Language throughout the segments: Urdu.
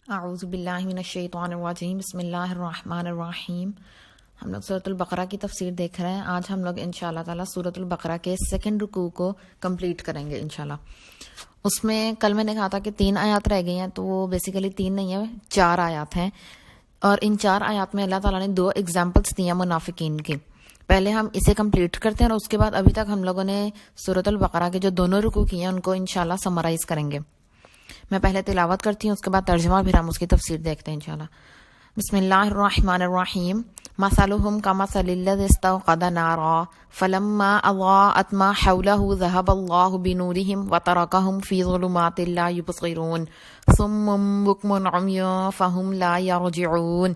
اعوذ باللہ من الشیطان الرجیم، بسم اللہ الرحمن الرحیم۔ ہم لوگ سورۃ البقرہ کی تفسیر دیکھ رہے ہیں۔ آج ہم لوگ انشاءاللہ تعالیٰ سورۃ البقرہ کے سیکنڈ رکوع کو کمپلیٹ کریں گے انشاءاللہ۔ اس میں کل میں نے کہا تھا کہ 3 آیات رہ گئی ہیں، تو وہ بیسیکلی 3 نہیں ہیں، 4 آیات ہیں، اور ان 4 آیات میں اللہ تعالیٰ نے 2 ایگزامپلس دی ہیں منافقین کی۔ پہلے ہم اسے کمپلیٹ کرتے ہیں اور اس کے بعد ابھی تک ہم لوگوں نے سورۃ البقرہ کے جو دونوں رکوع کیے ہیں ان کو انشاءاللہ سمرائز کریں گے۔ میں پہلے تلاوت کرتی ہوں، اس کے بعد ترجمہ، پھر ہم اس کی تفسیر دیکھتے ہیں انشاءاللہ۔ بسم اللہ الرحمن الرحیم۔ مثلهم كمثل الذي استوقد نارا فلما اضاءت ما حوله ذهب الله بنورهم وتركهم في ظلمات لا يبصرون صم بكم عمي فهم لا يرجعون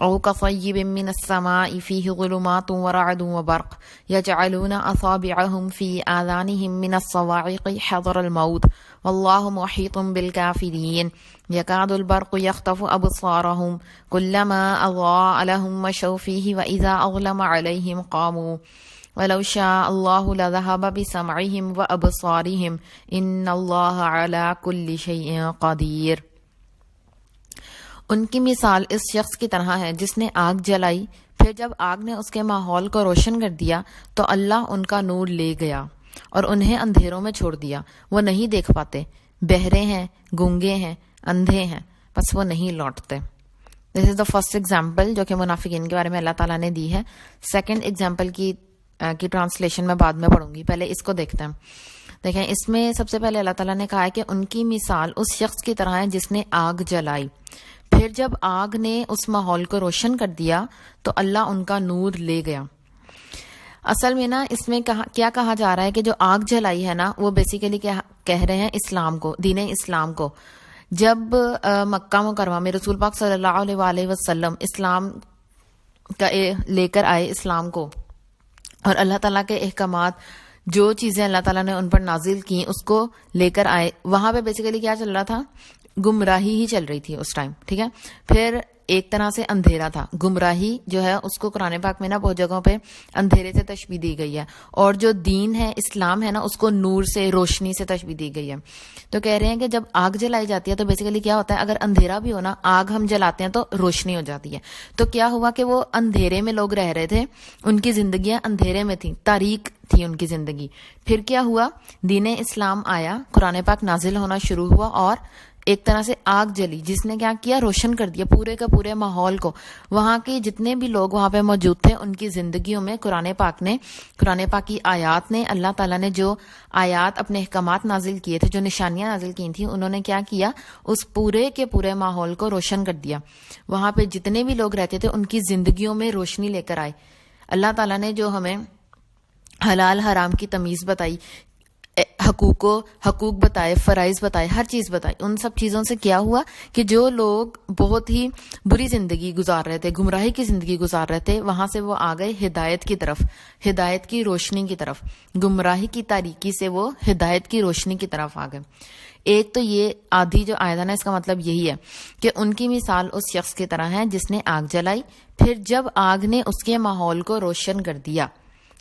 أو كصيب من السماء فيه ظلمات ورعد وبرق يجعلون أصابعهم في آذانهم من الصواعق حذر الموت والله محيط بالكافرين يكاد البرق يخطف أبصارهم كلما أضاء لهم مشوا فيه وإذا أظلم عليهم قاموا ولو شاء الله لذهب بسمعهم وأبصارهم إن الله على كل شيء قدير۔ ان کی مثال اس شخص کی طرح ہے جس نے آگ جلائی، پھر جب آگ نے اس کے ماحول کو روشن کر دیا تو اللہ ان کا نور لے گیا اور انہیں اندھیروں میں چھوڑ دیا۔ وہ نہیں دیکھ پاتے، بہرے ہیں، گونگے ہیں، اندھے ہیں، بس وہ نہیں لوٹتے۔ دس از دا فرسٹ ایگزامپل جو کہ منافقین کے بارے میں اللہ تعالیٰ نے دی ہے۔ سیکنڈ ایگزامپل کی ٹرانسلیشن میں بعد میں پڑھوں گی، پہلے اس کو دیکھتے ہیں۔ دیکھیں، اس میں سب سے پہلے اللہ تعالیٰ نے کہا ہے کہ ان کی مثال اس شخص کی طرح ہے جس نے آگ جلائی، پھر جب آگ نے اس ماحول کو روشن کر دیا تو اللہ ان کا نور لے گیا۔ اصل میں نا اس میں کیا کہا جا رہا ہے کہ جو آگ جلائی ہے نا، وہ بیسیکلی کہہ رہے ہیں اسلام کو، دین اسلام کو۔ جب مکہ مکرمہ میں رسول پاک صلی اللہ علیہ وآلہ وسلم اسلام کا لے کر آئے اسلام کو، اور اللہ تعالیٰ کے احکامات، جو چیزیں اللہ تعالیٰ نے ان پر نازل کی اس کو لے کر آئے، وہاں پہ بیسیکلی کیا چل رہا تھا؟ گمراہی ہی چل رہی تھی اس ٹائم، ٹھیک ہے۔ پھر ایک طرح سے اندھیرا تھا، گمراہی جو ہے اس کو قرآن پاک میں نا بہت جگہوں پہ اندھیرے سے تشبیہ دی گئی ہے، اور جو دین ہے، اسلام ہے نا، اس کو نور سے، روشنی سے تشبیہ دی گئی ہے۔ تو کہہ رہے ہیں کہ جب آگ جلائی جاتی ہے تو بیسیکلی کیا ہوتا ہے، اگر اندھیرا بھی ہو نا، آگ ہم جلاتے ہیں تو روشنی ہو جاتی ہے۔ تو کیا ہوا کہ وہ اندھیرے میں لوگ رہ رہے تھے، ان کی زندگیاں اندھیرے میں تھیں، تاریک تھی ان کی زندگی۔ پھر کیا ہوا؟ دین اسلام آیا، قرآن پاک نازل ہونا شروع ہوا، اور ایک طرح سے آگ جلی جس نے کیا کیا؟ روشن کر دیا پورے کا پورے ماحول کو۔ وہاں کے جتنے بھی لوگ وہاں پہ موجود تھے، ان کی زندگیوں میں قرآن پاک کی آیات نے، اللہ تعالیٰ نے جو آیات اپنے احکامات نازل کیے تھے، جو نشانیاں نازل کی تھیں، انہوں نے کیا کیا؟ اس پورے کے پورے ماحول کو روشن کر دیا۔ وہاں پہ جتنے بھی لوگ رہتے تھے ان کی زندگیوں میں روشنی لے کر آئے۔ اللہ تعالیٰ نے جو ہمیں حلال حرام کی تمیز بتائی، حقوق بتائے، فرائض بتائے، ہر چیز بتائی، ان سب چیزوں سے کیا ہوا کہ جو لوگ بہت ہی بری زندگی گزار رہے تھے، گمراہی کی زندگی گزار رہے تھے، وہاں سے وہ آ گئے ہدایت کی طرف، ہدایت کی روشنی کی طرف۔ گمراہی کی تاریکی سے وہ ہدایت کی روشنی کی طرف آ گئے۔ ایک تو یہ آدھی جو آیت ہے نا، اس کا مطلب یہی ہے کہ ان کی مثال اس شخص کی طرح ہے جس نے آگ جلائی، پھر جب آگ نے اس کے ماحول کو روشن کر دیا۔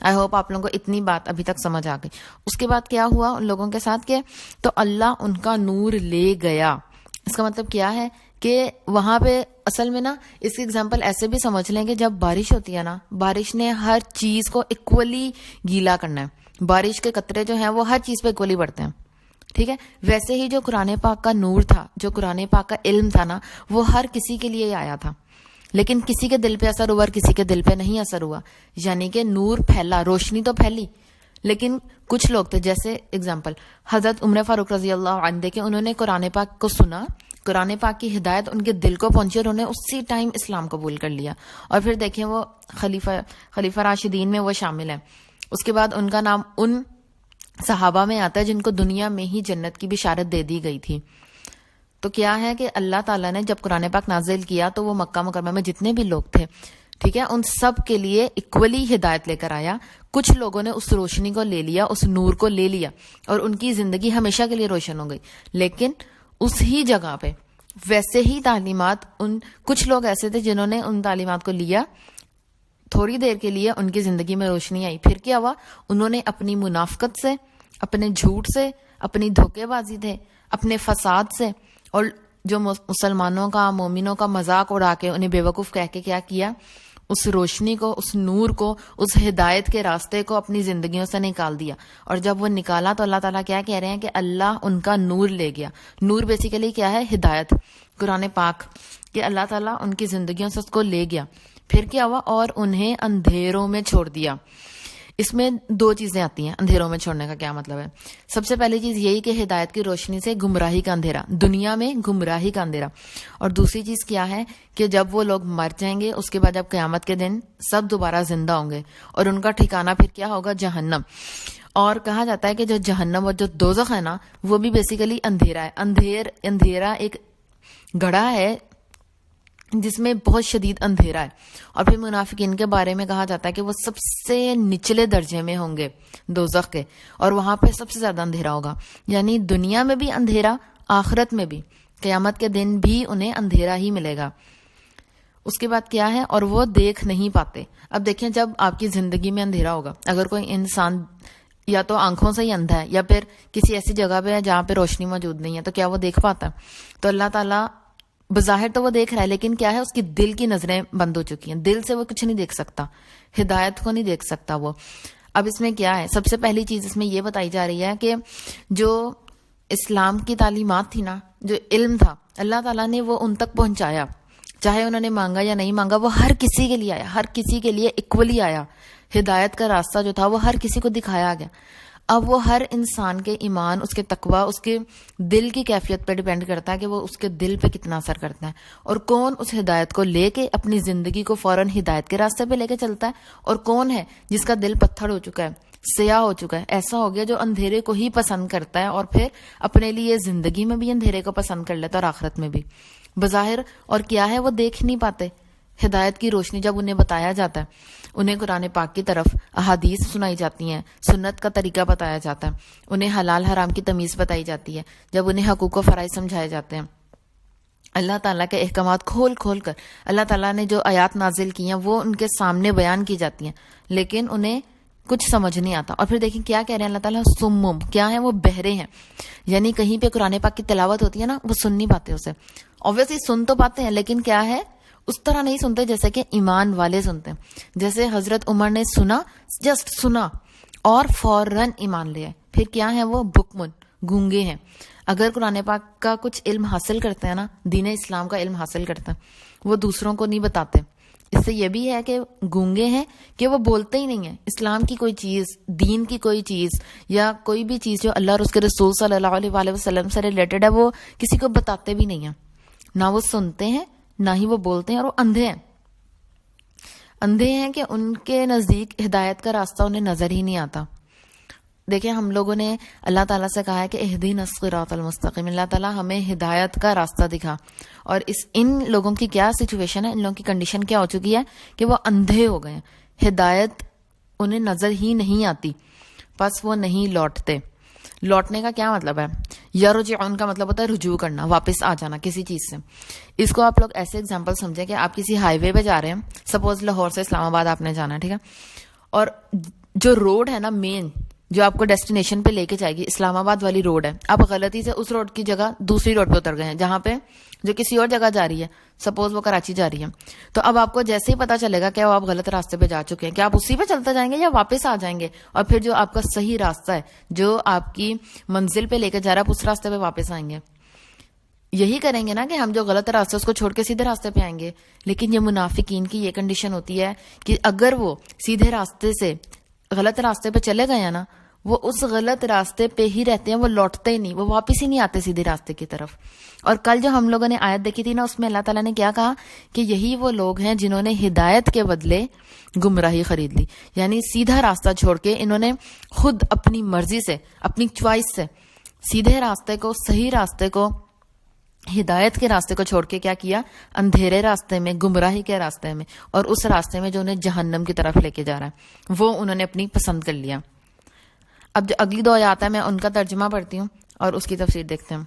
آئی ہوپ آپ لوگوں کو اتنی بات ابھی تک سمجھ آ گئی۔ اس کے بعد کیا ہوا ان لوگوں کے ساتھ کہ تو اللہ ان کا نور لے گیا۔ اس کا مطلب کیا ہے کہ وہاں پہ اصل میں نا اس کی اگزامپل ایسے بھی سمجھ لیں کہ جب بارش ہوتی ہے نا، بارش نے ہر چیز کو ایکولی گیلا کرنا ہے۔ بارش کے قطرے جو ہیں وہ ہر چیز پہ ایکولی پڑتے ہیں، ٹھیک ہے۔ ویسے ہی جو قرآن پاک کا نور تھا، جو قرآن پاک کا علم تھا نا، وہ ہر کسی کے لیے آیا تھا، لیکن کسی کے دل پہ اثر ہوا اور کسی کے دل پہ نہیں اثر ہوا۔ یعنی کہ نور پھیلا، روشنی تو پھیلی، لیکن کچھ لوگ تھے، جیسے اگزامپل حضرت عمر فاروق رضی اللہ عنہ دیکھیں، انہوں نے قرآن پاک کو سنا، قرآن پاک کی ہدایت ان کے دل کو پہنچی اور انہوں نے اسی ٹائم اسلام قبول کر لیا، اور پھر دیکھیں وہ خلیفہ راشدین میں وہ شامل ہیں۔ اس کے بعد ان کا نام ان صحابہ میں آتا ہے جن کو دنیا میں ہی جنت کی بشارت دے دی گئی تھی۔ تو کیا ہے کہ اللہ تعالیٰ نے جب قرآن پاک نازل کیا تو وہ مکہ مکرمہ میں جتنے بھی لوگ تھے، ٹھیک ہے، ان سب کے لیے ایکولی ہدایت لے کر آیا۔ کچھ لوگوں نے اس روشنی کو لے لیا، اس نور کو لے لیا، اور ان کی زندگی ہمیشہ کے لیے روشن ہو گئی۔ لیکن اس ہی جگہ پہ ویسے ہی تعلیمات، کچھ لوگ ایسے تھے جنہوں نے ان تعلیمات کو لیا، تھوڑی دیر کے لیے ان کی زندگی میں روشنی آئی، پھر کیا ہوا؟ انہوں نے اپنی منافقت سے، اپنے جھوٹ سے، اپنی دھوکے بازی سے، اپنے فساد سے اور جو مسلمانوں کا مومنوں کا مذاق اڑا کے انہیں بیوقوف کہہ کے کیا کیا، اس روشنی کو، اس نور کو، اس ہدایت کے راستے کو اپنی زندگیوں سے نکال دیا. اور جب وہ نکالا تو اللہ تعالیٰ کیا کہہ رہے ہیں کہ اللہ ان کا نور لے گیا. نور بیسیکلی کیا ہے؟ ہدایت، قرآن پاک، کہ اللہ تعالیٰ ان کی زندگیوں سے اس کو لے گیا. پھر کیا ہوا؟ اور انہیں اندھیروں میں چھوڑ دیا. اس میں دو چیزیں آتی ہیں اندھیروں میں چھوڑنے کا کیا مطلب ہے. سب سے پہلی چیز یہی کہ ہدایت کی روشنی سے گمراہی کا اندھیرا، دنیا میں گمراہی کا اندھیرا. اور دوسری چیز کیا ہے کہ جب وہ لوگ مر جائیں گے اس کے بعد جب قیامت کے دن سب دوبارہ زندہ ہوں گے اور ان کا ٹھکانہ پھر کیا ہوگا؟ جہنم. اور کہا جاتا ہے کہ جو جہنم اور جو دوزخ ہے نا وہ بھی بیسیکلی اندھیرا ہے. اندھیرا ایک گڑھا ہے جس میں بہت شدید اندھیرا ہے. اور پھر منافقین کے بارے میں کہا جاتا ہے کہ وہ سب سے نچلے درجے میں ہوں گے دوزخ کے، اور وہاں پہ سب سے زیادہ اندھیرا ہوگا. یعنی دنیا میں بھی اندھیرا، آخرت میں بھی، قیامت کے دن بھی انہیں اندھیرا ہی ملے گا. اس کے بعد کیا ہے؟ اور وہ دیکھ نہیں پاتے. اب دیکھیں، جب آپ کی زندگی میں اندھیرا ہوگا، اگر کوئی انسان یا تو آنکھوں سے ہی اندھا ہے یا پھر کسی ایسی جگہ پہ ہے جہاں پہ روشنی موجود نہیں ہے، تو کیا وہ دیکھ پاتا ہے؟ تو اللہ تعالیٰ بظاہر تو وہ دیکھ رہا ہے، لیکن کیا ہے؟ اس کی دل کی نظریں بند ہو چکی ہیں، دل سے وہ کچھ نہیں دیکھ سکتا، ہدایت کو نہیں دیکھ سکتا وہ. اب اس میں کیا ہے؟ سب سے پہلی چیز اس میں یہ بتائی جا رہی ہے کہ جو اسلام کی تعلیمات تھی نا، جو علم تھا، اللہ تعالیٰ نے وہ ان تک پہنچایا، چاہے انہوں نے مانگا یا نہیں مانگا، وہ ہر کسی کے لیے آیا، ہر کسی کے لیے ایکولی آیا. ہدایت کا راستہ جو تھا وہ ہر کسی کو دکھایا گیا. اب وہ ہر انسان کے ایمان، اس کے تقویٰ، اس کے دل کی کیفیت پہ ڈیپینڈ کرتا ہے کہ وہ اس کے دل پہ کتنا اثر کرتا ہے، اور کون اس ہدایت کو لے کے اپنی زندگی کو فوراً ہدایت کے راستے پہ لے کے چلتا ہے، اور کون ہے جس کا دل پتھر ہو چکا ہے، سیاہ ہو چکا ہے، ایسا ہو گیا جو اندھیرے کو ہی پسند کرتا ہے اور پھر اپنے لیے زندگی میں بھی اندھیرے کو پسند کر لیتا ہے اور آخرت میں بھی بظاہر. اور کیا ہے؟ وہ دیکھ نہیں پاتے. ہدایت کی روشنی جب انہیں بتایا جاتا ہے، انہیں قرآن پاک کی طرف احادیث سنائی جاتی ہیں، سنت کا طریقہ بتایا جاتا ہے، انہیں حلال حرام کی تمیز بتائی جاتی ہے، جب انہیں حقوق و فرائض سمجھائے جاتے ہیں، اللہ تعالیٰ کے احکامات کھول کھول کر اللہ تعالیٰ نے جو آیات نازل کی ہیں وہ ان کے سامنے بیان کی جاتی ہیں، لیکن انہیں کچھ سمجھ نہیں آتا. اور پھر دیکھیں کیا کہہ رہے ہیں اللہ تعالیٰ؟ سمم، کیا ہیں وہ؟ بہرے ہیں. یعنی کہیں پہ قرآن پاک کی تلاوت ہوتی ہے نا، وہ سن نہیں پاتے اسے. obviously سن تو پاتے ہیں، لیکن کیا ہے؟ اس طرح نہیں سنتے جیسے کہ ایمان والے سنتے ہیں. جیسے حضرت عمر نے سنا، جسٹ سنا اور فوراً ایمان لیا. پھر کیا ہے وہ؟ بکمن، گونگے ہیں. اگر قرآن پاک کا کچھ علم حاصل کرتے ہیں نا، دین اسلام کا علم حاصل کرتے ہیں، وہ دوسروں کو نہیں بتاتے. اس سے یہ بھی ہے کہ گونگے ہیں کہ وہ بولتے ہی نہیں ہیں. اسلام کی کوئی چیز، دین کی کوئی چیز یا کوئی بھی چیز جو اللہ اور اس کے رسول صلی اللہ علیہ وآلہ وسلم سے ریلیٹڈ ہے، وہ کسی کو بتاتے بھی نہیں ہیں. نہ وہ سنتے ہیں، نہ ہی وہ بولتے ہیں، اور وہ اندھے ہیں. اندھے ہیں کہ ان کے نزدیک ہدایت کا راستہ انہیں نظر ہی نہیں آتا. دیکھیں، ہم لوگوں نے اللہ تعالیٰ سے کہا ہے کہ اہدنا الصراط المستقیم، اللہ تعالیٰ ہمیں ہدایت کا راستہ دکھا. اور ان لوگوں کی کیا سچویشن ہے، ان لوگوں کی کنڈیشن کیا ہو چکی ہے کہ وہ اندھے ہو گئے ہیں، ہدایت انہیں نظر ہی نہیں آتی، بس وہ نہیں لوٹتے. لوٹنے کا کیا مطلب ہے؟ یرجعون کا مطلب ہوتا ہے رجوع کرنا، واپس آ جانا کسی چیز سے. اس کو آپ لوگ ایسے ایگزامپل سمجھیں کہ آپ کسی ہائی وے پہ جا رہے ہیں، سپوز لاہور سے اسلام آباد آپ نے جانا ہے، ٹھیک ہے، اور جو روڈ ہے نا مین جو آپ کو ڈیسٹینیشن پہ لے کے جائے گی، اسلام آباد والی روڈ ہے، آپ غلطی سے اس روڈ کی جگہ دوسری روڈ پہ اتر گئے ہیں جہاں پہ جو کسی اور جگہ جا رہی ہے، سپوز وہ کراچی جا رہی ہے. تو اب آپ کو جیسے ہی پتا چلے گا کہ آپ غلط راستے پہ جا چکے ہیں، کہ آپ اسی پہ چلتے جائیں گے یا واپس آ جائیں گے، اور پھر جو آپ کا صحیح راستہ ہے جو آپ کی منزل پہ لے کے جا رہا ہے، آپ اس راستے پہ واپس آئیں گے. یہی کریں گے نا کہ ہم جو غلط راستے اس کو چھوڑ کے سیدھے راستے پہ آئیں گے. لیکن یہ منافقین کی یہ کنڈیشن ہوتی ہے کہ اگر وہ سیدھے راستے سے غلط راستے پہ چلے گئے ہیں نا، وہ اس غلط راستے پہ ہی رہتے ہیں، وہ لوٹتے ہی نہیں، وہ واپس ہی نہیں آتے سیدھے راستے کی طرف. اور کل جو ہم لوگوں نے آیت دیکھی تھی نا، اس میں اللہ تعالیٰ نے کیا کہا کہ یہی وہ لوگ ہیں جنہوں نے ہدایت کے بدلے گمراہی خرید لی. یعنی سیدھا راستہ چھوڑ کے انہوں نے خود اپنی مرضی سے، اپنی چوائس سے سیدھے راستے کو، صحیح راستے کو، ہدایت کے راستے کو چھوڑ کے کیا کیا؟ اندھیرے راستے میں، گمراہی کے راستے میں، اور اس راستے میں جو انہیں جہنم کی طرف لے کے جا رہا ہے، وہ انہوں نے اپنی پسند کر لیا. اب جو اگلی دو آیات ہے میں ان کا ترجمہ پڑھتی ہوں اور اس کی تفسیر دیکھتے ہیں.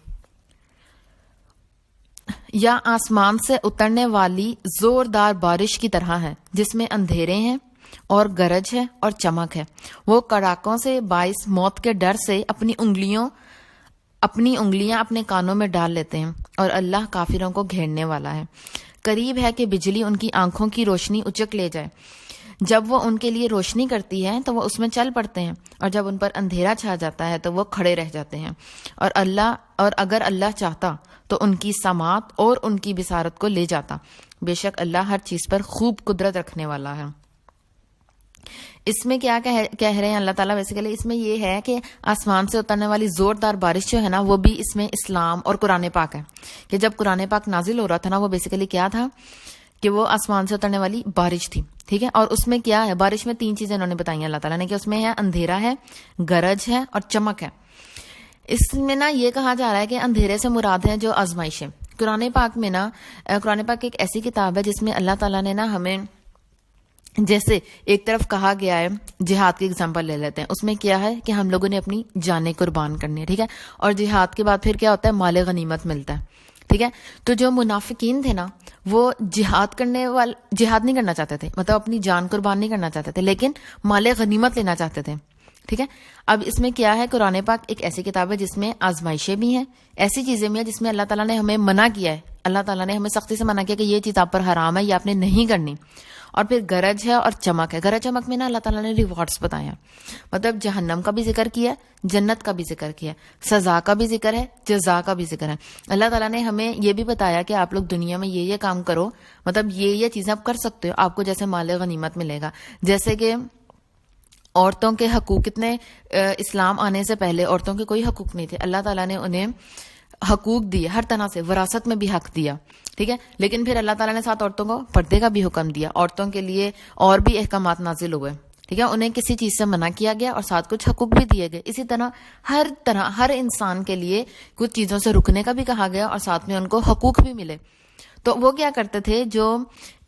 یا آسمان سے اترنے والی زوردار بارش کی طرح ہے، جس میں اندھیرے ہیں اور گرج ہے اور چمک ہے. وہ کڑاکوں سے باعث موت کے ڈر سے اپنی انگلیوں اپنی انگلیاں اپنے کانوں میں ڈال لیتے ہیں اور اللہ کافروں کو گھیرنے والا ہے۔ قریب ہے کہ بجلی ان کی آنکھوں کی روشنی اچک لے جائے، جب وہ ان کے لیے روشنی کرتی ہے تو وہ اس میں چل پڑتے ہیں، اور جب ان پر اندھیرا چھا جاتا ہے تو وہ کھڑے رہ جاتے ہیں۔ اور اگر اللہ چاہتا تو ان کی سماعت اور ان کی بصارت کو لے جاتا، بے شک اللہ ہر چیز پر خوب قدرت رکھنے والا ہے۔ اس میں کیا کہہ رہے ہیں اللہ تعالیٰ؟ بیسیکلی اس میں یہ ہے کہ آسمان سے اترنے والی زوردار بارش جو ہے نا، وہ بھی اس میں اسلام اور قرآن پاک ہے، کہ جب قرآن پاک نازل ہو رہا تھا نا، وہ بیسیکلی کیا تھا کہ وہ آسمان سے اترنے والی بارش تھی، ٹھیک ہے۔ اور اس میں کیا ہے، بارش میں 3 چیزیں انہوں نے بتائی اللہ تعالیٰ نے، کہ اس میں ہے اندھیرا ہے، گرج ہے اور چمک ہے۔ اس میں نا یہ کہا جا رہا ہے کہ اندھیرے سے مراد ہے جو آزمائش ہے۔ قرآن پاک میں نا، قرآن پاک ایک ایسی کتاب ہے جس میں اللہ تعالیٰ نے نا ہمیں، جیسے ایک طرف کہا گیا ہے، جہاد کی اگزامپل لے لیتے ہیں، اس میں کیا ہے کہ ہم لوگوں نے اپنی جانیں قربان کرنی ہے، ٹھیک ہے۔ اور جہاد کے بعد پھر کیا ہوتا ہے، مال غنیمت ملتا ہے، ٹھیک ہے۔ تو جو منافقین تھے نا، وہ جہاد نہیں کرنا چاہتے تھے، مطلب اپنی جان قربان نہیں کرنا چاہتے تھے، لیکن مال غنیمت لینا چاہتے تھے، ٹھیک ہے۔ اب اس میں کیا ہے، قرآن پاک ایک ایسی کتاب ہے جس میں آزمائشیں بھی ہیں، ایسی چیزیں بھی ہیں جس میں اللہ تعالیٰ نے ہمیں منع کیا ہے، اللہ تعالیٰ نے ہمیں سختی سے منع کیا کہ یہ چیز آپ پر حرام ہے، یہ آپ نے نہیں کرنی۔ اور پھر گرج ہے اور چمک ہے۔ گرج چمک میں نا اللہ تعالیٰ نے ریوارڈز بتایا، مطلب جہنم کا بھی ذکر کیا، جنت کا بھی ذکر کیا، سزا کا بھی ذکر ہے، جزا کا بھی ذکر ہے۔ اللہ تعالیٰ نے ہمیں یہ بھی بتایا کہ آپ لوگ دنیا میں یہ کام کرو، مطلب یہ چیزیں آپ کر سکتے ہو، آپ کو جیسے مال غنیمت ملے گا۔ جیسے کہ عورتوں کے حقوق، کتنے اسلام آنے سے پہلے عورتوں کے کوئی حقوق نہیں تھے، اللہ تعالیٰ نے انہیں حقوق دیے، ہر طرح سے وراثت میں بھی حق دیا، ٹھیک ہے۔ لیکن پھر اللہ تعالیٰ نے ساتھ عورتوں کو پردے کا بھی حکم دیا، عورتوں کے لیے اور بھی احکامات نازل ہوئے، ٹھیک ہے۔ انہیں کسی چیز سے منع کیا گیا اور ساتھ کچھ حقوق بھی دیے گئے۔ اسی طرح ہر انسان کے لیے کچھ چیزوں سے رکنے کا بھی کہا گیا اور ساتھ میں ان کو حقوق بھی ملے۔ تو وہ کیا کرتے تھے جو،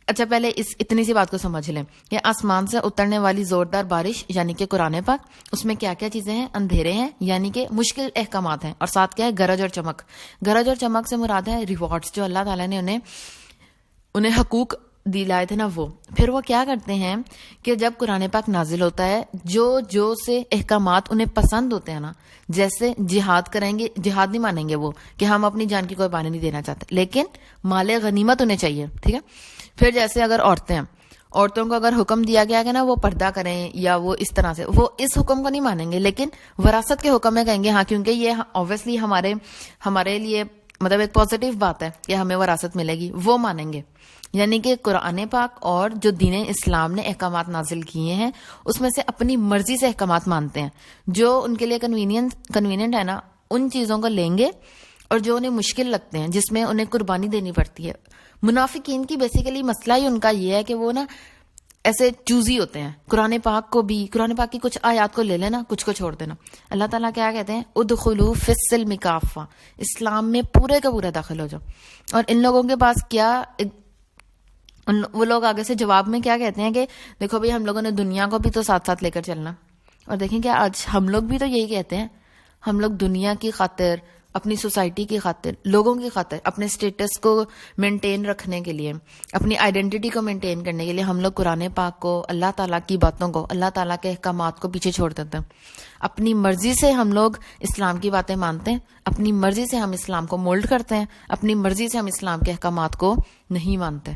اچھا پہلے اتنی سی بات کو سمجھ لیں کہ آسمان سے اترنے والی زوردار بارش یعنی کہ قرآن پاک، اس میں کیا کیا چیزیں ہیں، اندھیرے ہیں یعنی کہ مشکل احکامات ہیں، اور ساتھ کیا ہے، گرج اور چمک۔ گرج اور چمک سے مراد ہے ریوارڈز، جو اللہ تعالیٰ نے انہیں حقوق دلائے تھے نا، وہ پھر وہ کیا کرتے ہیں کہ جب قرآن پاک نازل ہوتا ہے، جو سے احکامات انہیں پسند ہوتے ہیں نا، جیسے جہاد کریں گے، جہاد نہیں مانیں گے وہ، کہ ہم اپنی جان کی قربانی نہیں دینا چاہتے، لیکن مال غنیمت انہیں چاہیے، ٹھیک ہے۔ پھر جیسے اگر عورتوں کو اگر حکم دیا گیا کہ نا وہ پردہ کریں یا وہ اس طرح سے، وہ اس حکم کو نہیں مانیں گے، لیکن وراثت کے حکم میں کہیں گے ہاں، کیونکہ یہ اوبویسلی ہمارے لیے مطلب ایک پازیٹیو بات ہے کہ ہمیں وراثت ملے گی، وہ مانیں گے۔ یعنی کہ قرآن پاک اور جو دین اسلام نے احکامات نازل کیے ہیں، اس میں سے اپنی مرضی سے احکامات مانتے ہیں، جو ان کے لیے کنوینینٹ ہے نا، ان چیزوں کو لیں گے، اور جو انہیں مشکل لگتے ہیں، جس میں انہیں قربانی دینی پڑتی ہے۔ منافقین کی بیسیکلی مسئلہ ہی ان کا یہ ہے کہ وہ نا ایسے چوزی ہوتے ہیں، قرآن پاک کی کچھ آیات کو لے لینا، کچھ کو چھوڑ دینا۔ اللہ تعالیٰ کیا کہتے ہیں، ادخلوا فی السلم کافہ، اسلام میں پورے کا پورا داخل ہو جاؤ۔ اور ان لوگوں کے پاس کیا، وہ لوگ آگے سے جواب میں کیا کہتے ہیں کہ دیکھو بھائی، ہم لوگوں نے دنیا کو بھی تو ساتھ ساتھ لے کر چلنا۔ اور دیکھیں کہ آج ہم لوگ بھی تو یہی کہتے ہیں، ہم لوگ دنیا کی خاطر، اپنی سوسائٹی کی خاطر، لوگوں کی خاطر، اپنے سٹیٹس کو مینٹین رکھنے کے لیے، اپنی آئیڈینٹی کو مینٹین کرنے کے لیے ہم لوگ قرآن پاک کو، اللہ تعالیٰ کی باتوں کو، اللہ تعالیٰ کے احکامات کو پیچھے چھوڑ دیتے ہیں۔ اپنی مرضی سے ہم لوگ اسلام کی باتیں مانتے ہیں، اپنی مرضی سے ہم اسلام کو مولڈ کرتے ہیں، اپنی مرضی سے ہم اسلام کے احکامات کو نہیں مانتے۔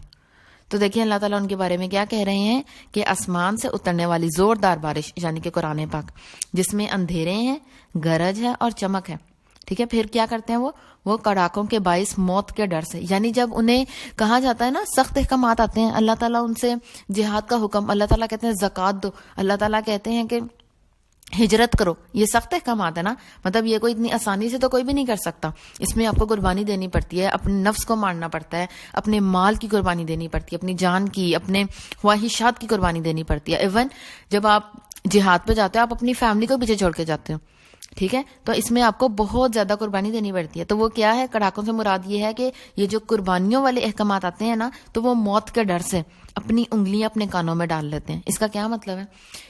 تو دیکھیں اللہ تعالیٰ ان کے بارے میں کیا کہہ رہے ہیں کہ آسمان سے اترنے والی زوردار بارش یعنی کہ قرآن پاک، جس میں اندھیرے ہیں، گرج ہے اور چمک ہے، ٹھیک ہے۔ پھر کیا کرتے ہیں وہ کڑاکوں کے باعث موت کے ڈر سے، یعنی جب انہیں کہا جاتا ہے نا، سخت احکامات آتے ہیں، اللہ تعالیٰ ان سے جہاد کا حکم، اللہ تعالیٰ کہتے ہیں زکوٰۃ دو، اللہ تعالیٰ کہتے ہیں کہ ہجرت کرو، یہ سخت احکامات ہے نا، مطلب یہ کوئی اتنی آسانی سے تو کوئی بھی نہیں کر سکتا، اس میں آپ کو قربانی دینی پڑتی ہے، اپنے نفس کو مارنا پڑتا ہے، اپنے مال کی قربانی دینی پڑتی ہے، اپنی جان کی، اپنے خواہشات کی قربانی دینی پڑتی ہے۔ ایون جب آپ جہاد پہ جاتے ہو، آپ اپنی فیملی کو پیچھے چھوڑ کے جاتے ہو، ٹھیک ہے، تو اس میں آپ کو بہت زیادہ قربانی دینی پڑتی ہے۔ تو وہ کیا ہے، کڑاکوں سے مراد یہ ہے کہ یہ جو قربانیوں والے احکامات آتے ہیں نا، تو وہ موت کے ڈر سے اپنی انگلیاں اپنے کانوں میں ڈال لیتے ہیں۔ اس کا کیا مطلب ہے؟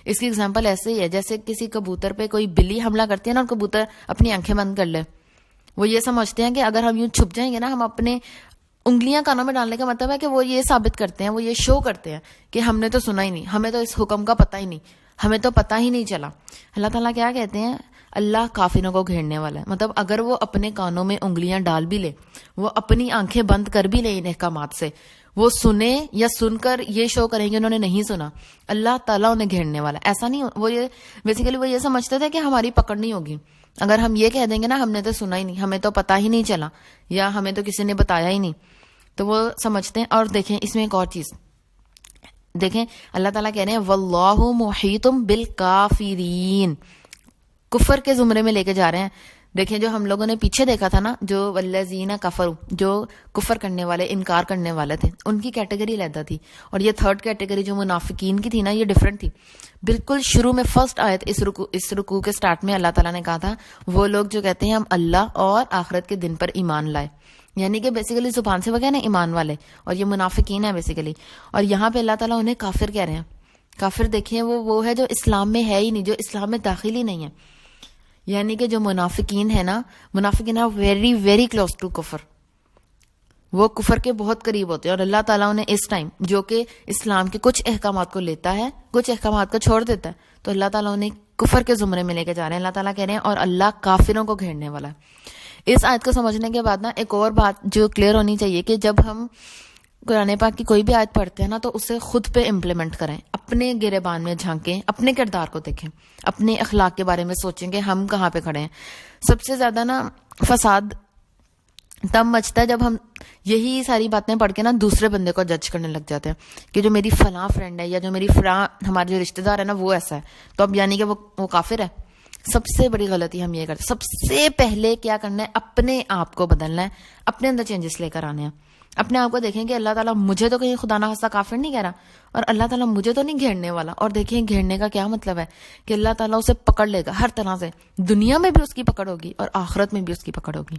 اس کی اگزامپل ایسے ہی ہے جیسے کسی کبوتر پہ کوئی بلی حملہ کرتی ہے نا، اور کبوتر اپنی آنکھیں بند کر لے، وہ یہ سمجھتے ہیں کہ اگر ہم یوں چھپ جائیں گے نا، ہم اپنے انگلیاں کانوں میں ڈالنے کا مطلب ہے کہ وہ یہ ثابت کرتے ہیں، وہ یہ شو کرتے ہیں کہ ہم نے تو سنا ہی نہیں، ہمیں تو اس حکم کا پتہ ہی نہیں، ہمیں تو پتہ ہی نہیں چلا۔ اللہ تعالیٰ کیا کہتے ہیں، اللہ کافروں کو گھیرنے والا ہے. مطلب اگر وہ اپنے کانوں میں انگلیاں ڈال بھی لے, وہ اپنی آنکھیں بند کر بھی لے ان احکامات سے, وہ سنے یا سن کر یہ شو کریں گے انہوں نے نہیں سنا, اللہ تعالیٰ انہیں گھیرنے والا. ایسا نہیں, وہ یہ بیسیکلی وہ یہ سمجھتے تھے کہ ہماری پکڑ نہیں ہوگی. اگر ہم یہ کہہ دیں گے نا ہم نے تو سنا ہی نہیں, ہمیں تو پتہ ہی نہیں چلا, یا ہمیں تو کسی نے بتایا ہی نہیں, تو وہ سمجھتے ہیں. اور دیکھیں اس میں ایک اور چیز دیکھیں, اللہ تعالیٰ کہہ رہے ہیں واللہ محیط بالکافرین, کفر کے زمرے میں لے کے جا رہے ہیں. دیکھیں جو ہم لوگوں نے پیچھے دیکھا تھا نا, جو والذین کفروا, جو کفر کرنے والے, انکار کرنے والے تھے, ان کی کیٹیگری علیحدہ تھی. اور یہ تھرڈ کیٹیگری جو منافقین کی تھی نا, یہ ڈیفرنٹ تھی. بالکل شروع میں فرسٹ آیت اس رکوع کے سٹارٹ میں اللہ تعالیٰ نے کہا تھا وہ لوگ جو کہتے ہیں ہم اللہ اور آخرت کے دن پر ایمان لائے, یعنی کہ بیسیکلی زبان سے وہ کہنا ایمان والے, اور یہ منافقین ہیں بیسیکلی. اور یہاں پہ اللہ تعالیٰ انہیں کافر کہہ رہے ہیں. کافر دیکھیں وہ ہے جو اسلام میں ہے ہی نہیں, جو اسلام میں داخل ہی نہیں ہے. یعنی کہ جو منافقین ہے نا, منافقین ہے ویری ویری کلوز ٹو کفر, وہ کفر کے بہت قریب ہوتے ہیں. اور اللہ تعالیٰ انہیں اس ٹائم جو کہ اسلام کے کچھ احکامات کو لیتا ہے, کچھ احکامات کو چھوڑ دیتا ہے, تو اللہ تعالیٰ انہیں کفر کے زمرے میں لے کے جا رہے ہیں. اللہ تعالیٰ کہہ رہے ہیں اور اللہ کافروں کو گھیرنے والا ہے. اس آیت کو سمجھنے کے بعد نا ایک اور بات جو کلیئر ہونی چاہیے کہ جب ہم قرآن پاک کی کوئی بھی آیت پڑھتے ہیں نا تو اسے خود پہ امپلیمنٹ کریں, اپنے گریبان میں جھانکیں, اپنے کردار کو دیکھیں, اپنے اخلاق کے بارے میں سوچیں کہ ہم کہاں پہ کھڑے ہیں. سب سے زیادہ نا فساد تب مچتا ہے جب ہم یہی ساری باتیں پڑھ کے نا دوسرے بندے کو جج کرنے لگ جاتے ہیں کہ جو میری فلاں فرینڈ ہے یا جو میری فلاں ہمارے جو رشتہ دار ہے نا وہ ایسا ہے, تو اب یعنی کہ وہ کافر ہے. سب سے بڑی غلطی ہم یہ کرتے ہیں. سب سے پہلے کیا کرنا ہے, اپنے آپ کو بدلنا ہے, اپنے اندر چینجز لے کر آنے ہیں. اپنے آپ کو دیکھیں کہ اللہ تعالیٰ مجھے تو کہیں خدا نخواستہ کافر نہیں کہہ رہا, اور اللہ تعالیٰ مجھے تو نہیں گھیرنے والا. اور دیکھیں گھیرنے کا کیا مطلب ہے کہ اللہ تعالیٰ اسے پکڑ لے گا ہر طرح سے, دنیا میں بھی اس کی پکڑ ہوگی اور آخرت میں بھی اس کی پکڑ ہوگی.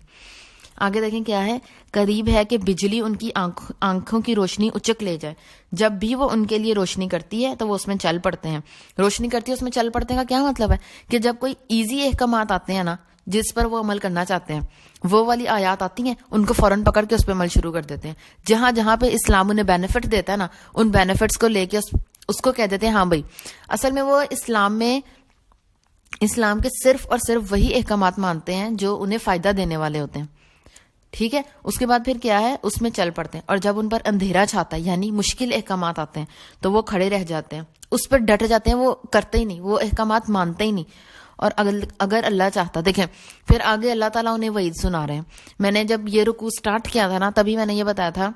آگے دیکھیں کیا ہے, قریب ہے کہ بجلی ان کی آنکھوں کی روشنی اچک لے جائے. جب بھی وہ ان کے لیے روشنی کرتی ہے تو وہ اس میں چل پڑتے ہیں. روشنی کرتی ہے اس میں چل پڑتے ہیں کا کیا مطلب ہے کہ جب کوئی ایزی احکامات آتے ہیں نا جس پر وہ عمل کرنا چاہتے ہیں, وہ والی آیات آتی ہیں, ان کو فوراً پکڑ کے اس پہ عمل شروع کر دیتے ہیں. جہاں جہاں پہ اسلام انہیں بینیفٹ دیتا ہے نا, ان بینیفٹس کو لے کے اس کو کہہ دیتے ہیں ہاں بھائی. اصل میں وہ اسلام کے صرف اور صرف وہی احکامات مانتے ہیں جو انہیں فائدہ دینے والے ہوتے ہیں. ٹھیک ہے, اس کے بعد پھر کیا ہے, اس میں چل پڑتے ہیں. اور جب ان پر اندھیرا چھاتا ہے یعنی مشکل احکامات آتے ہیں تو وہ کھڑے رہ جاتے ہیں, اس پر ڈٹ جاتے ہیں, وہ کرتے ہی نہیں, وہ احکامات مانتے ہی نہیں. اور اگر اللہ چاہتا, دیکھیں پھر آگے اللہ تعالیٰ انہیں وعید سنا رہے ہیں. میں نے جب یہ رکوع سٹارٹ کیا تھا نا تبھی میں نے یہ بتایا تھا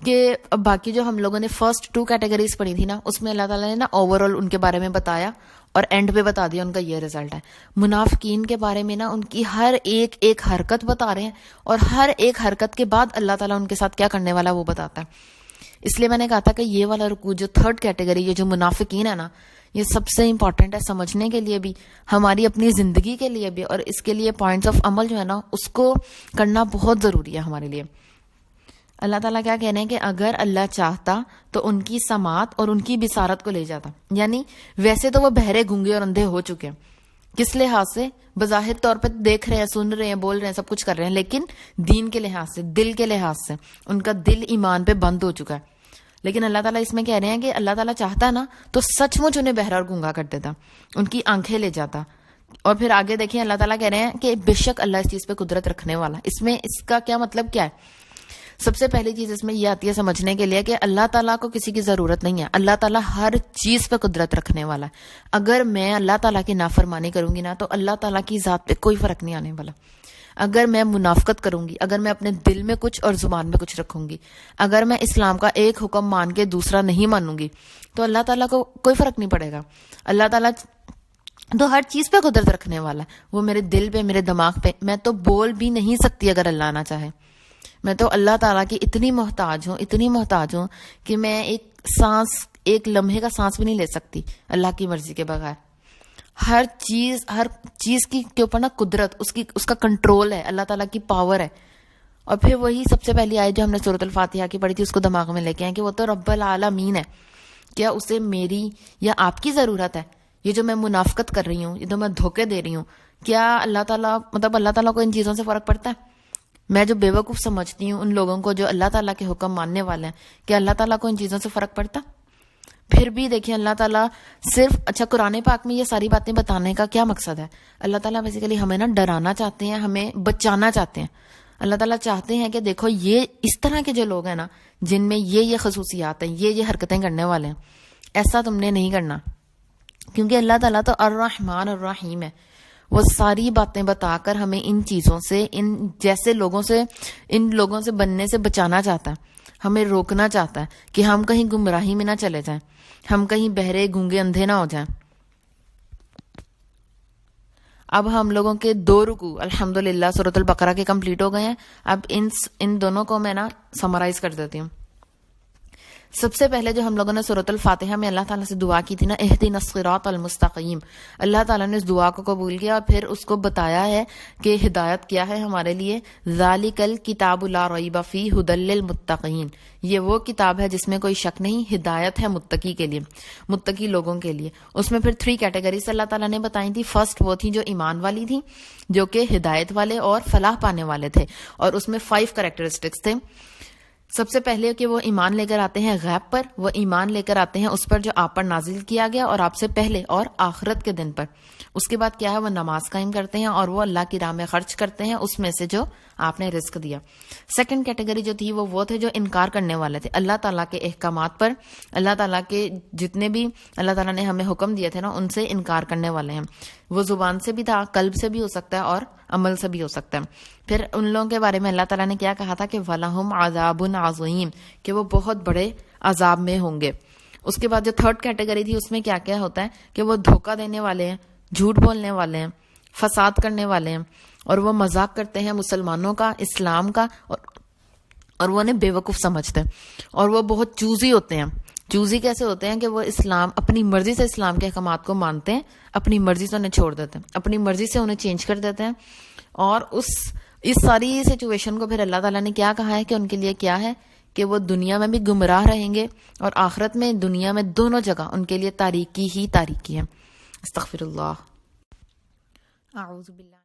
کہ باقی جو ہم لوگوں نے فرسٹ 2 کیٹیگریز پڑھی تھی نا, اس میں اللہ تعالیٰ نے نا اوور آل ان کے بارے میں بتایا اور اینڈ پہ بتا دیا ان کا یہ رزلٹ ہے. منافقین کے بارے میں نا ان کی ہر ایک حرکت بتا رہے ہیں, اور ہر ایک حرکت کے بعد اللہ تعالیٰ ان کے ساتھ کیا کرنے والا وہ بتاتا ہے. اس لیے میں نے کہا تھا کہ یہ والا رکوع جو تھرڈ کیٹیگری, یہ جو منافقین ہے نا, یہ سب سے امپورٹنٹ ہے سمجھنے کے لیے بھی, ہماری اپنی زندگی کے لیے بھی, اور اس کے لیے پوائنٹس آف عمل جو ہے نا اس کو کرنا بہت ضروری ہے ہمارے لیے. اللہ تعالیٰ کیا کہہ رہے ہیں کہ اگر اللہ چاہتا تو ان کی سماعت اور ان کی بصارت کو لے جاتا. یعنی ویسے تو وہ بہرے گونگے اور اندھے ہو چکے ہیں, کس لحاظ سے, بظاہر طور پہ دیکھ رہے ہیں, سن رہے ہیں, بول رہے ہیں, سب کچھ کر رہے ہیں, لیکن دین کے لحاظ سے, دل کے لحاظ سے ان کا دل ایمان پہ بند ہو چکا ہے. لیکن اللہ تعالیٰ اس میں کہہ رہے ہیں کہ اللہ تعالیٰ چاہتا نا تو سچ مچ انہیں بہرا اور گونگا کر دیتا, ان کی آنکھیں لے جاتا. اور پھر آگے دیکھیں اللہ تعالیٰ کہہ رہے ہیں کہ بے شک اللہ اس چیز پہ قدرت رکھنے والا. اس میں اس کا کیا مطلب کیا ہے؟ سب سے پہلی چیز اس میں یہ آتی ہے سمجھنے کے لیے کہ اللہ تعالیٰ کو کسی کی ضرورت نہیں ہے. اللہ تعالیٰ ہر چیز پہ قدرت رکھنے والا ہے. اگر میں اللہ تعالیٰ کی نافرمانی کروں گی نا تو اللہ تعالیٰ کی ذات پہ کوئی فرق نہیں آنے والا. اگر میں منافقت کروں گی, اگر میں اپنے دل میں کچھ اور زبان میں کچھ رکھوں گی, اگر میں اسلام کا ایک حکم مان کے دوسرا نہیں مانوں گی, تو اللہ تعالیٰ کو کوئی فرق نہیں پڑے گا. اللہ تعالیٰ تو ہر چیز پہ قدرت رکھنے والا ہے. وہ میرے دل پہ, میرے دماغ پہ, میں تو بول بھی نہیں سکتی اگر اللہ نہ چاہے. میں تو اللہ تعالیٰ کی اتنی محتاج ہوں کہ میں ایک لمحے کا سانس بھی نہیں لے سکتی اللہ کی مرضی کے بغیر. ہر چیز کی کے اوپر نا قدرت, اس کا کنٹرول ہے, اللہ تعالیٰ کی پاور ہے. اور پھر وہی سب سے پہلی آیت جو ہم نے سورۃ الفاتحہ کی پڑھی تھی اس کو دماغ میں لے کے آئیں کہ وہ تو رب العالمین ہے. کیا اسے میری یا آپ کی ضرورت ہے؟ یہ جو میں منافقت کر رہی ہوں, یہ جو میں دھوکے دے رہی ہوں, کیا اللہ تعالیٰ کو ان چیزوں سے فرق پڑتا ہے؟ میں جو بے وقوف سمجھتی ہوں ان لوگوں کو جو اللہ تعالیٰ کے حکم ماننے والے ہیں, کیا اللہ تعالیٰ کو ان چیزوں سے فرق پڑتا؟ پھر بھی دیکھیں اللہ تعالیٰ صرف اچھا قرآن پاک میں یہ ساری باتیں بتانے کا کیا مقصد ہے؟ اللہ تعالیٰ بیسیکلی ہمیں نا ڈرانا چاہتے ہیں، ہمیں بچانا چاہتے ہیں. اللہ تعالیٰ چاہتے ہیں کہ دیکھو یہ اس طرح کے جو لوگ ہیں نا جن میں یہ خصوصیات ہیں، یہ حرکتیں کرنے والے ہیں، ایسا تم نے نہیں کرنا. کیونکہ اللہ تعالیٰ تو الرحمن الرحیم ہے، وہ ساری باتیں بتا کر ہمیں ان چیزوں سے، ان جیسے لوگوں سے، ان لوگوں سے بننے سے بچانا چاہتا ہے، ہمیں روکنا چاہتا ہے کہ ہم کہیں گمراہی میں نہ چلے جائیں، ہم کہیں بہرے گونگے اندھے نہ ہو جائیں. اب ہم لوگوں کے 2 رکوع الحمدللہ سورۃ البقرہ کے کمپلیٹ ہو گئے ہیں. اب ان دونوں کو میں نا سمرائز کر دیتی ہوں. سب سے پہلے جو ہم لوگوں نے سورۃ الفاتحہ میں اللہ تعالیٰ سے دعا کی تھی نا، اہدنا الصراط المستقیم، اللہ تعالیٰ نے اس دعا کو قبول کیا اور پھر اس کو بتایا ہے کہ ہدایت کیا ہے ہمارے لیے. ذالک الکتاب لا ریب فیہ ھدی للمتقین، یہ وہ کتاب ہے جس میں کوئی شک نہیں، ہدایت ہے متقی کے لیے، متقی لوگوں کے لیے. اس میں پھر 3 کیٹیگریز اللہ تعالیٰ نے بتائی تھی. فرسٹ وہ تھی جو ایمان والی تھی، جو کہ ہدایت والے اور فلاح پانے والے تھے، اور اس میں 5 کریکٹرسٹکس تھے. سب سے پہلے کہ وہ ایمان لے کر آتے ہیں غیب پر، وہ ایمان لے کر آتے ہیں اس پر جو آپ پر نازل کیا گیا اور آپ سے پہلے، اور آخرت کے دن پر. اس کے بعد کیا ہے، وہ نماز قائم کرتے ہیں اور وہ اللہ کی راہ میں خرچ کرتے ہیں اس میں سے جو آپ نے رزق دیا. سیکنڈ کیٹیگری جو تھی وہ تھے جو انکار کرنے والے تھے اللہ تعالیٰ کے احکامات پر، اللہ تعالیٰ کے جتنے بھی اللہ تعالیٰ نے ہمیں حکم دیے تھے نا ان سے انکار کرنے والے ہیں. وہ زبان سے بھی تھا، قلب سے بھی ہو سکتا ہے اور عمل سے بھی ہو سکتا ہے. پھر ان لوگوں کے بارے میں اللہ تعالیٰ نے کیا کہا تھا کہ وَلَهُمْ عَذَابٌ عَظِيمٌ، کہ وہ بہت بڑے عذاب میں ہوں گے. اس کے بعد جو 3rd کیٹیگری تھی اس میں کیا کیا ہوتا ہے کہ وہ دھوکہ دینے والے ہیں، جھوٹ بولنے والے ہیں، فساد کرنے والے ہیں، اور وہ مذاق کرتے ہیں مسلمانوں کا، اسلام کا، اور وہ انہیں بے وقوف سمجھتے ہیں، اور وہ بہت چوزی ہوتے ہیں. چوزی کیسے ہوتے ہیں کہ وہ اسلام اپنی مرضی سے اسلام کے احکامات کو مانتے ہیں، اپنی مرضی سے انہیں چھوڑ دیتے ہیں، اپنی مرضی سے انہیں چینج کر دیتے ہیں. اور اس ساری سچویشن کو پھر اللہ تعالیٰ نے کیا کہا ہے کہ ان کے لیے کیا ہے کہ وہ دنیا میں بھی گمراہ رہیں گے اور آخرت میں، دنیا میں، دونوں جگہ ان کے لیے تاریکی ہی تاریکی ہے. استغفر اللہ. اعوذ باللہ.